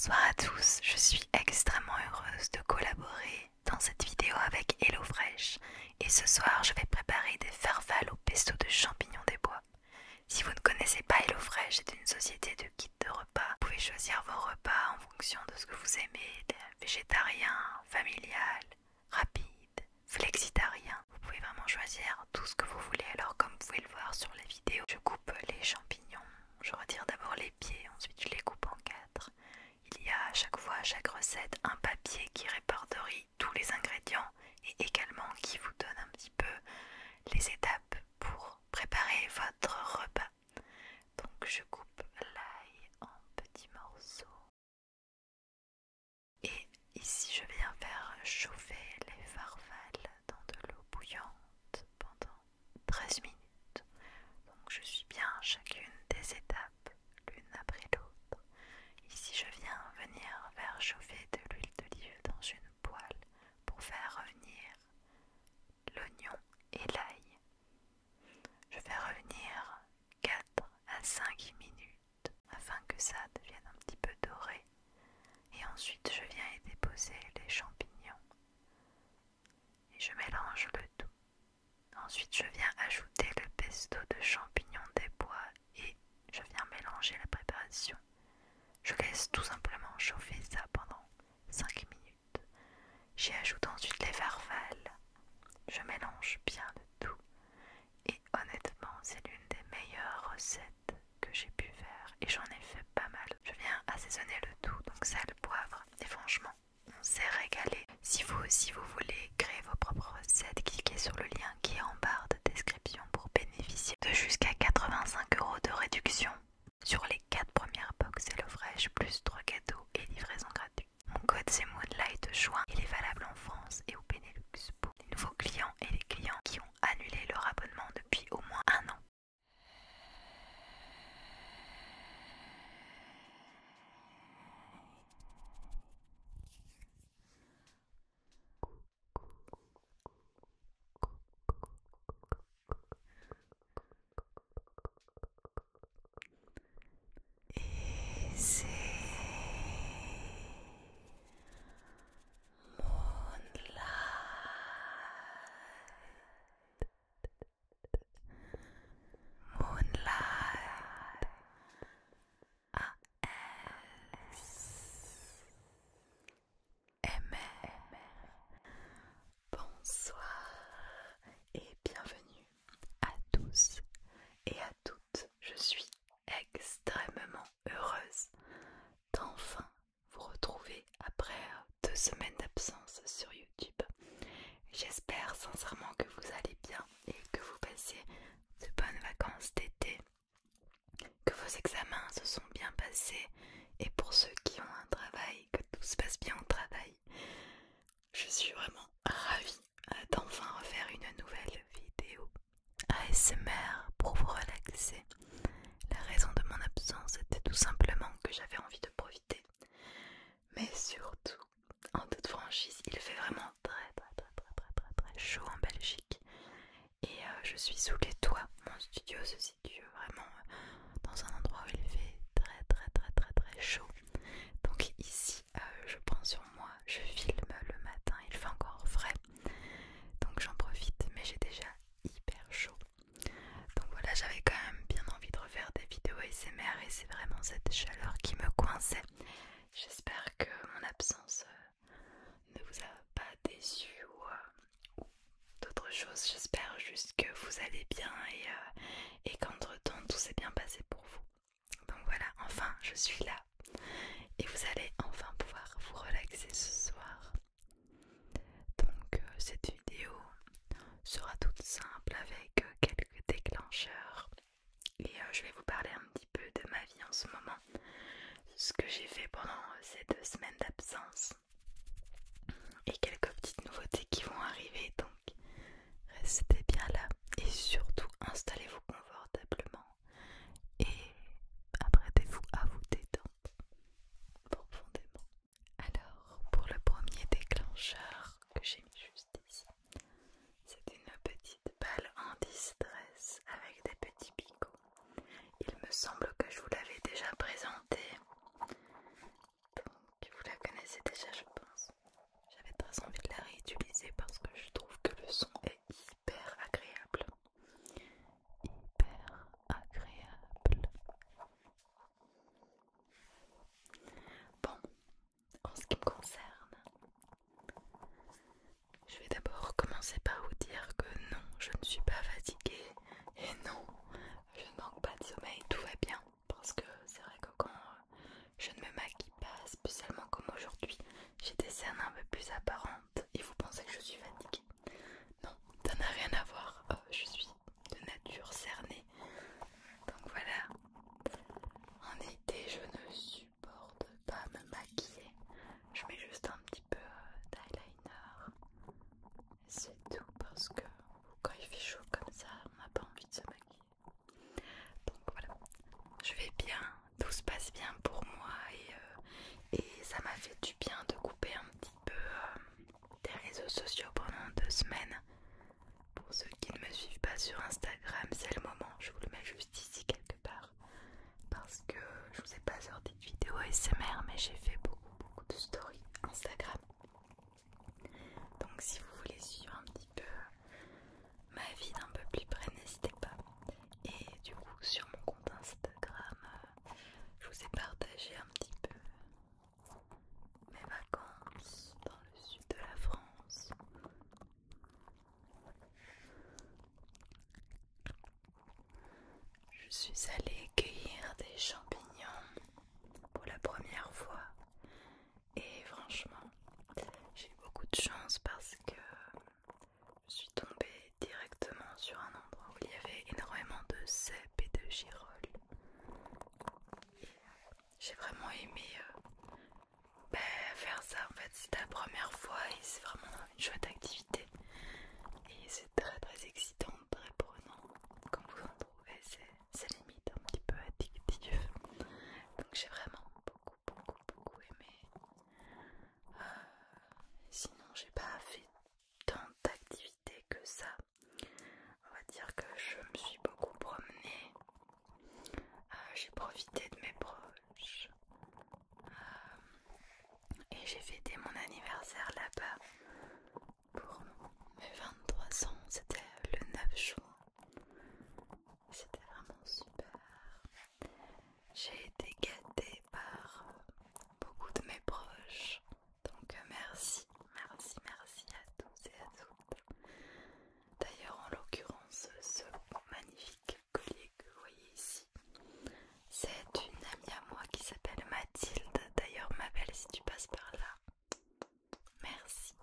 Bonsoir à tous, je suis extrêmement heureuse de collaborer dans cette vidéo avec HelloFresh et ce soir je vais préparer des farfales au pesto de champignons des bois. Si vous ne connaissez pas HelloFresh, c'est une société de kits de repas. Vous pouvez choisir vos repas en fonction de ce que vous aimez, végétarien, familial, rapide, flexitarien. Vous pouvez vraiment choisir tout ce que vous voulez. Alors comme vous pouvez le voir sur la vidéo, je coupe les champignons. Je retire d'abord les pieds, ensuite je les coupe en 4. Il y a à chaque fois, à chaque recette, un papier qui répertorie tous les ingrédients et également qui vous donne un petit peu les étapes pour préparer votre repas. Donc je coupe l'ail en petits morceaux. Et ici je viens faire chauffer les farfales dans de l'eau bouillante pendant 13 minutes. Donc je suis bien chacune des étapes l'une après l'autre. Ici je viens faire chauffer de l'huile d'olive dans une poêle pour faire revenir l'oignon et l'ail. Je fais revenir 4 à 5 minutes afin que ça devienne un petit peu doré. Et ensuite je viens y déposer les champignons et je mélange le tout. Ensuite je viens ajouter le pesto de champignons des bois et je viens mélanger la préparation. Je laisse tout simplement chauffer ça pendant 5 minutes. J'y ajoute ensuite les farfales. Je mélange bien le tout. Et honnêtement, c'est l'une des meilleures recettes que j'ai pu faire. Et j'en ai fait pas mal. Je viens assaisonner le tout, donc sel, poivre. Et franchement, on s'est régalé. Si vous aussi vous voulez créer vos propres recettes, cliquez sur le lien qui est en barre de description pour bénéficier de jusqu'à 85 € de réduction sur les 4 premières box HelloFresh plus 3 cadeaux et livraison gratuite. Mon code c'est Moonlight Juin. Il est valable en France et au Benelux pour les nouveaux clients et les clients qui ont annulé leur abonnement depuis au moins 1 an. Et c'est Moonlight ASMR. Bonsoir et bienvenue à tous et à toutes. Je suis extrêmement heureuse d'enfin vous retrouver après 2 semaines d'absence sur YouTube. J'espère sincèrement que vous allez bien et que vous passez de bonnes vacances d'été, que vos examens se sont bien passés et pour ceux qui ont un travail, que tout se passe bien au travail. Je suis vraiment ravie d'enfin refaire une nouvelle vidéo ASMR pour vous relaxer. La raison de mon absence était tout simplement que j'avais envie de profiter. Mais surtout, en toute franchise, il fait vraiment très chaud en Belgique. Et je suis sous les toits. Mon studio se situe vraiment dans un endroit où il fait très chaud. Donc ici, je prends sur moi, je filme le matin, il fait encore frais. Donc j'en profite, mais j'ai déjà hyper chaud. Donc voilà, j'avais quand même bien envie de refaire des vidéos ASMR et c'est vraiment cette chaleur qui me coinçait. J'espère que mon absence ne vous a pas déçu ou d'autres choses. J'espère juste que vous allez bien et qu'entre temps tout s'est bien passé pour vous. Donc voilà, enfin je suis là et vous allez enfin pouvoir vous relaxer ce soir. Donc cette vidéo sera toute simple avec quelques déclencheurs et je vais vous parler un petit peu de ma vie en ce moment, ce que j'ai fait pendant ces 2 semaines d'absence et quelques petites nouveautés qui vont arriver. Donc restez bien là et surtout installez-vous confortablement et apprêtez-vous à vous détendre profondément. Alors pour le premier déclencheur que j'ai mis juste ici, c'est une petite balle anti-stress avec des petits picots. Il me semble que je vous l'avais déjà présenté. Donc je ne me maquille pas spécialement comme aujourd'hui. J'ai des cernes un peu plus apparentes et vous pensez que je suis fatiguée. Non, ça n'a rien à voir. Je suis de nature cernée. Donc voilà. En été, je ne supporte pas me maquiller. Je mets juste un petit peu d'eyeliner. C'est tout parce que quand il fait chaud comme ça, on n'a pas envie de se maquiller. Donc voilà. Je vais bien, tout se passe bien pour moi et ça m'a fait du bien de couper un petit peu des réseaux sociaux pendant 2 semaines. Pour ceux qui ne me suivent pas sur Instagram, c'est le moment, je vous le mets juste ici quelque part. Parce que je vous ai pas sorti de vidéo ASMR, mais j'ai fait beaucoup de stories Instagram. Donc si vous voulez suivre un petit peu ma vie d'un peu plus près, n'hésitez pas. Et du coup sur mon compte Instagram, je vous ai partagé un petit peu mes vacances dans le sud de la France. Je suis allée cueillir des champignons pour la première fois et franchement j'ai eu beaucoup de chance parce que je suis tombée directement sur un endroit où il y avait énormément de cèpes et de girolles. Et j'ai vraiment aimé faire ça. En fait, c'était la première fois et c'est vraiment une chouette activité. Et c'est très excitant, très prenant. Comme vous en trouvez, c'est limite un petit peu addictif. Donc j'ai vraiment beaucoup aimé. Sinon, j'ai pas fait tant d'activités que ça. On va dire que je me suis beaucoup promenée. J'ai profité de mes proches. Et j'ai fêté mon anniversaire là-bas pour mes 23 ans. C'était le 9 juin. C'était vraiment super. J'ai été gâtée par beaucoup de mes proches. Donc merci à tous et à toutes. D'ailleurs, en l'occurrence, ce magnifique collier que vous voyez ici, c'est une amie à moi qui s'appelle Mathilde. D'ailleurs, ma belle, si tu passes par là, merci.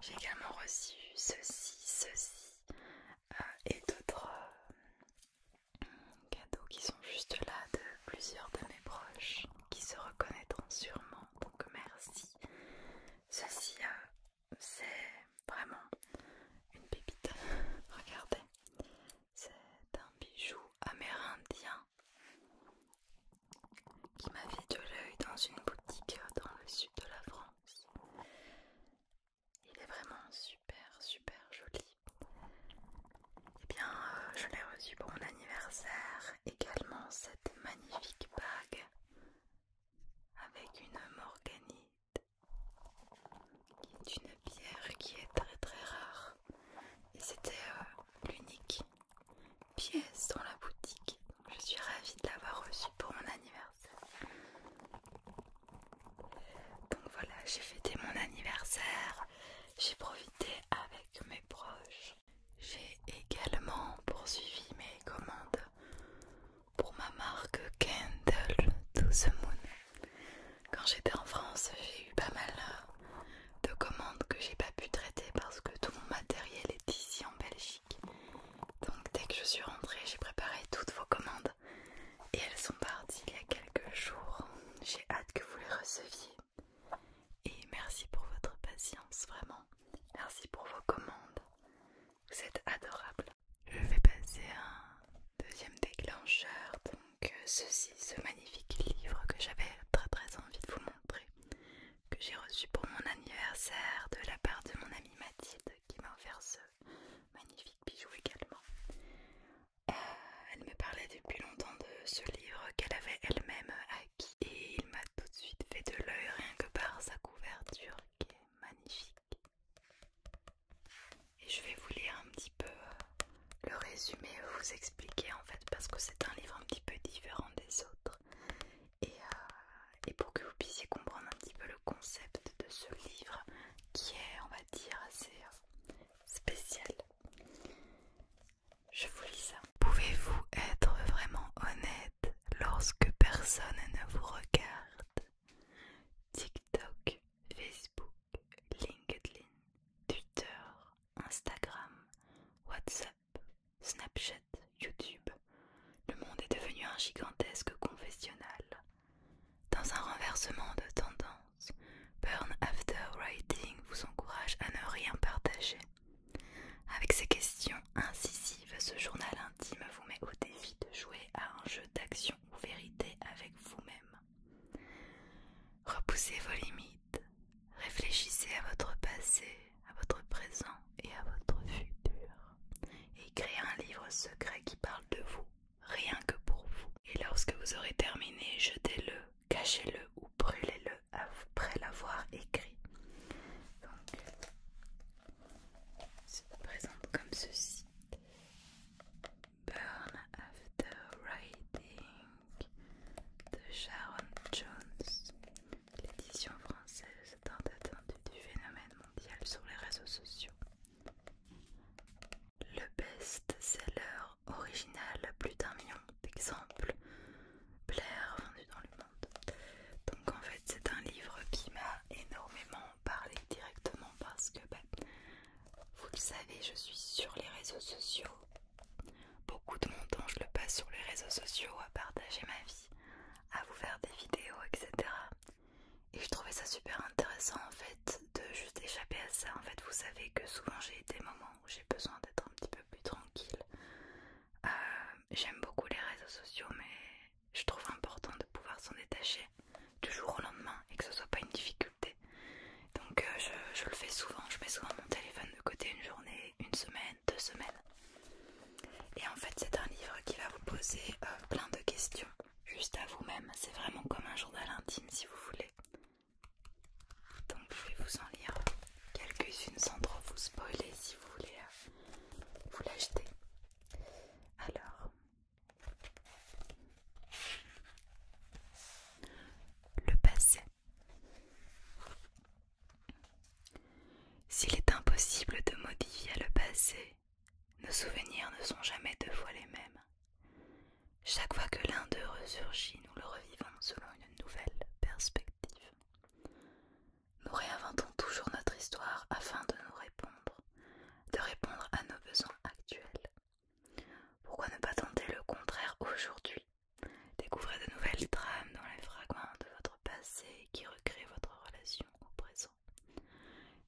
J'ai également reçu ceci et d'autres cadeaux qui sont juste là de plusieurs de mes proches qui se reconnaîtront sûrement, donc merci. Ceci, c'est vraiment une pépite. Regardez, c'est un bijou amérindien qui m'a fait de l'œil dans une boutique dans le sud de la France. Il est vraiment super joli. Et bien, je l'ai reçu pour mon anniversaire. Également cette magnifique bague avec une morganite, qui est une pierre qui est très rare. Et c'était l'unique pièce dans la boutique. Donc, je suis ravie de l'avoir reçue pour mon anniversaire. Donc voilà, j'ai fêté mon anniversaire. J'ai profité avec mes proches. J'ai également poursuivi mes commandes pour ma marque Candle to the Moon. Quand j'étais en France, j'ai eu pas mal de commandes que j'ai pas pu traiter parce que tout mon matériel est ici en Belgique. Donc dès que je suis rentrée, j'ai préparé toutes vos commandes et elles sont parties il y a quelques jours. J'ai hâte que vous les receviez. Et merci pour votre patience, vraiment. Merci pour vos commandes. Vous êtes adorables. Je vais passer à un deuxième déclencheur. Donc ceci, ce magnifique livre que j'avais très envie de vous montrer, que j'ai reçu pour mon anniversaire de la part de mon amie Mathilde qui m'a offert ce magnifique bijou également. Elle me parlait depuis longtemps de ce livre qu'elle avait elle-même acquis et il m'a tout de suite fait de l'œil rien que par sa couverture qui est magnifique. Et je vais vous lire un petit peu le résumé, vous expliquer en fait parce que c'est un livre un petit peu différent des autres. Et personne ne vous regarde. TikTok, Facebook, LinkedIn, Twitter, Instagram, WhatsApp, Snapchat, YouTube. Le monde est devenu un gigantesque confessionnal. Dans un renversement de tendance, Burn After Writing vous encourage à ne rien partager. Avec ses questions incisives, ce journal intime vous met au défi de jouer à un jeu d'action ou vérité avec vous-même. Repoussez vos limites, réfléchissez à votre passé, à votre présent et à votre futur. Et créez un livre secret qui parle de vous, rien que pour vous. Et lorsque vous aurez terminé, jetez-le, cachez-le ou brûlez-le après l'avoir écrit. Donc, il se présente comme ceci. Burn After Writing de Sharon Jones. L'édition française tant attendue du phénomène mondial sur les réseaux sociaux. Le best-seller original, plus d'1 million d'exemplaires vendus dans le monde. Donc en fait c'est un livre qui m'a énormément parlé directement parce que vous le savez, je suis sur les réseaux sociaux. Beaucoup de mon temps je le passe sur les réseaux sociaux à partager ma vie, à vous faire des vidéos, etc. Et je trouvais ça super intéressant en fait de juste échapper à ça. En fait vous savez que souvent j'ai des moments où j'ai besoin d'être un petit peu plus tranquille. J'aime beaucoup les réseaux sociaux mais je trouve important de pouvoir s'en détacher du jour au lendemain et que ce soit pas une difficulté. Donc je le fais souvent, je mets souvent mon téléphone de côté une journée, 1 semaine, 2 semaines. Et en fait c'est un livre qui va vous poser plein de questions juste à vous-même. C'est vraiment comme un journal intime si vous voulez. Donc je vais vous en lire quelques-unes sans trop vous spoiler si vous voulez vous l'acheter. Alors, le passé. S'il est impossible de modifier le passé, nos souvenirs ne sont jamais 2 fois les mêmes. Chaque fois que l'un d'eux ressurgit, nous le revivons selon une nouvelle perspective. Nous réinventons toujours notre histoire afin de répondre à nos besoins actuels. Pourquoi ne pas tenter le contraire aujourd'hui? Découvrez de nouvelles trames dans les fragments de votre passé qui recréent votre relation au présent.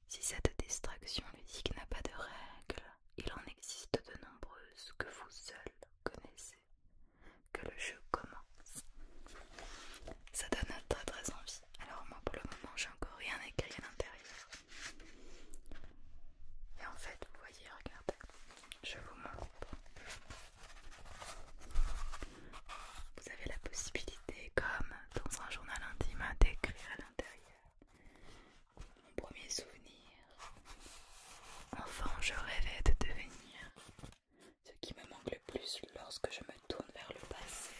Si cette distraction ludique n'a pas de règles, il en existe de nombreuses que vous seul connaissez. Que le jeu commence. Ça donne très très envie. Alors moi pour le moment j'ai encore rien écrit à l'intérieur. Et en fait vous voyez, regardez, je vous montre. Vous avez la possibilité, comme dans un journal intime, d'écrire à l'intérieur. Mon premier souvenir. Enfant, je rêvais de devenir. Ce qui me manque le plus lorsque je me tourne vers le passé.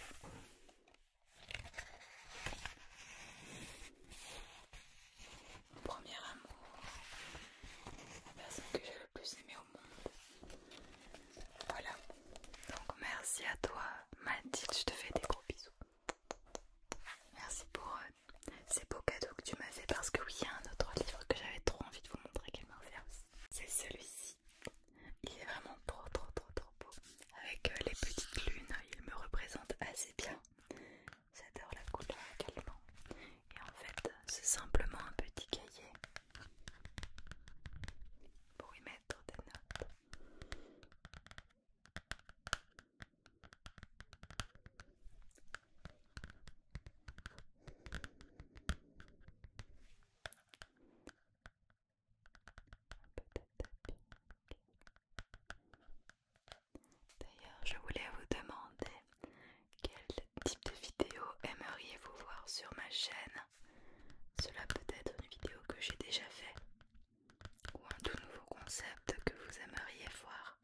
Mon premier amour. La personne que j'ai le plus aimée au monde. Voilà. Donc merci à toi, Mathilde, je te fais des gros bisous. Merci pour ces beaux cadeaux que tu m'as fait parce que oui, il y a un autre livre que j'avais trop envie de vous montrer qu'elle m'a offert aussi. C'est celui-ci. Il est vraiment trop beau. Avec les petites lunes, il me représente assez bien. J'adore la couleur également. Et en fait, c'est simplement un petit cahier pour y mettre des notes. D'ailleurs, je voulais vous demander quel type de vidéo aimeriez-vous voir sur ma chaîne. Cela peut être une vidéo que j'ai déjà fait ou un tout nouveau concept que vous aimeriez voir.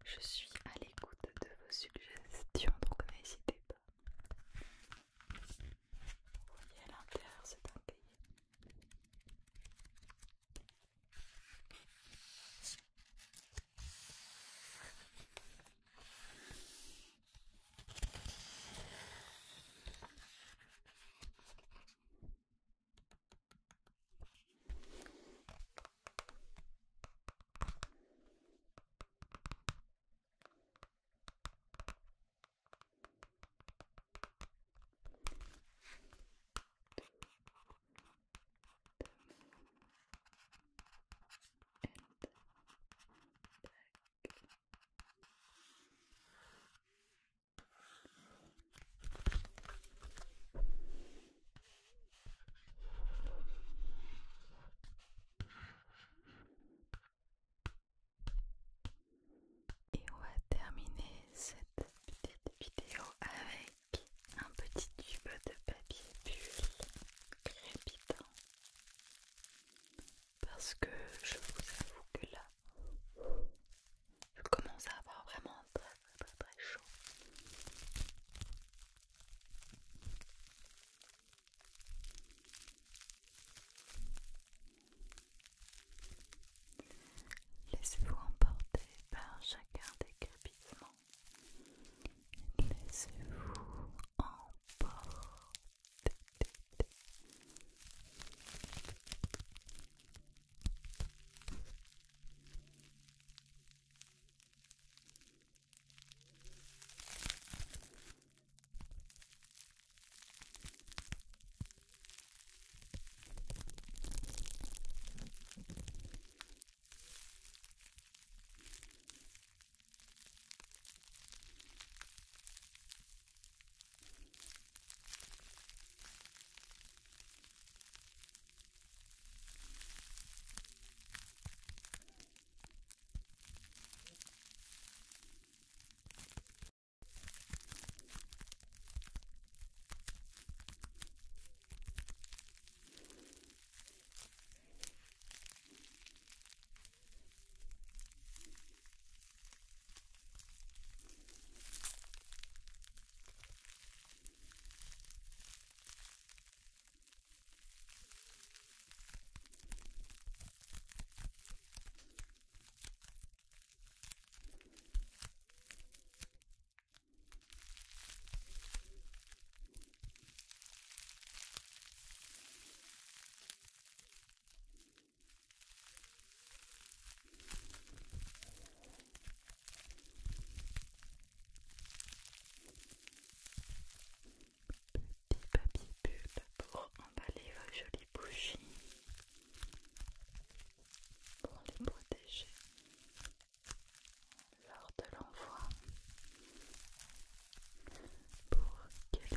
Je suis à l'écoute de vos suggestions, donc n'hésitez pas. Vous voyez à l'intérieur, c'est un cahier.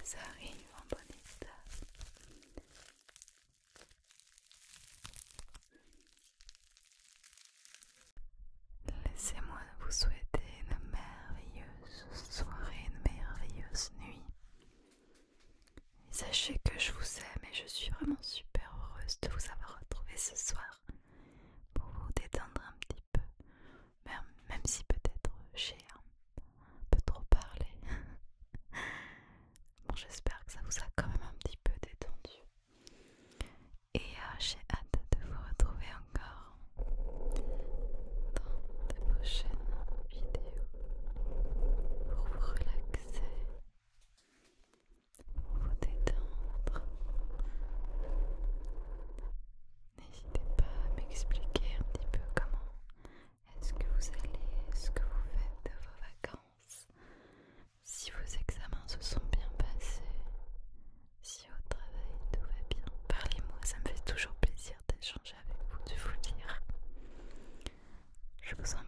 vous arrive en bon état. Laissez-moi vous souhaiter une merveilleuse soirée, une merveilleuse nuit. Et sachez que je vous aime et je suis vraiment super heureuse de vous avoir retrouvé ce soir pour vous détendre un petit peu, même si peut-être j'ai un peu trop parlé. Bon, j'espère que ça vous a quand même un petit peu détendu. Et j'ai hâte de vous retrouver encore dans de prochaines vidéos pour vous relaxer, pour vous détendre. N'hésitez pas à m'expliquer un petit peu comment est-ce que vous allez, ce que vous faites de vos vacances, si vos examens se sont bien passés, si au travail tout va bien. Parlez-moi, ça me fait toujours plaisir d'échanger avec vous, de vous lire. Je vous embrasse.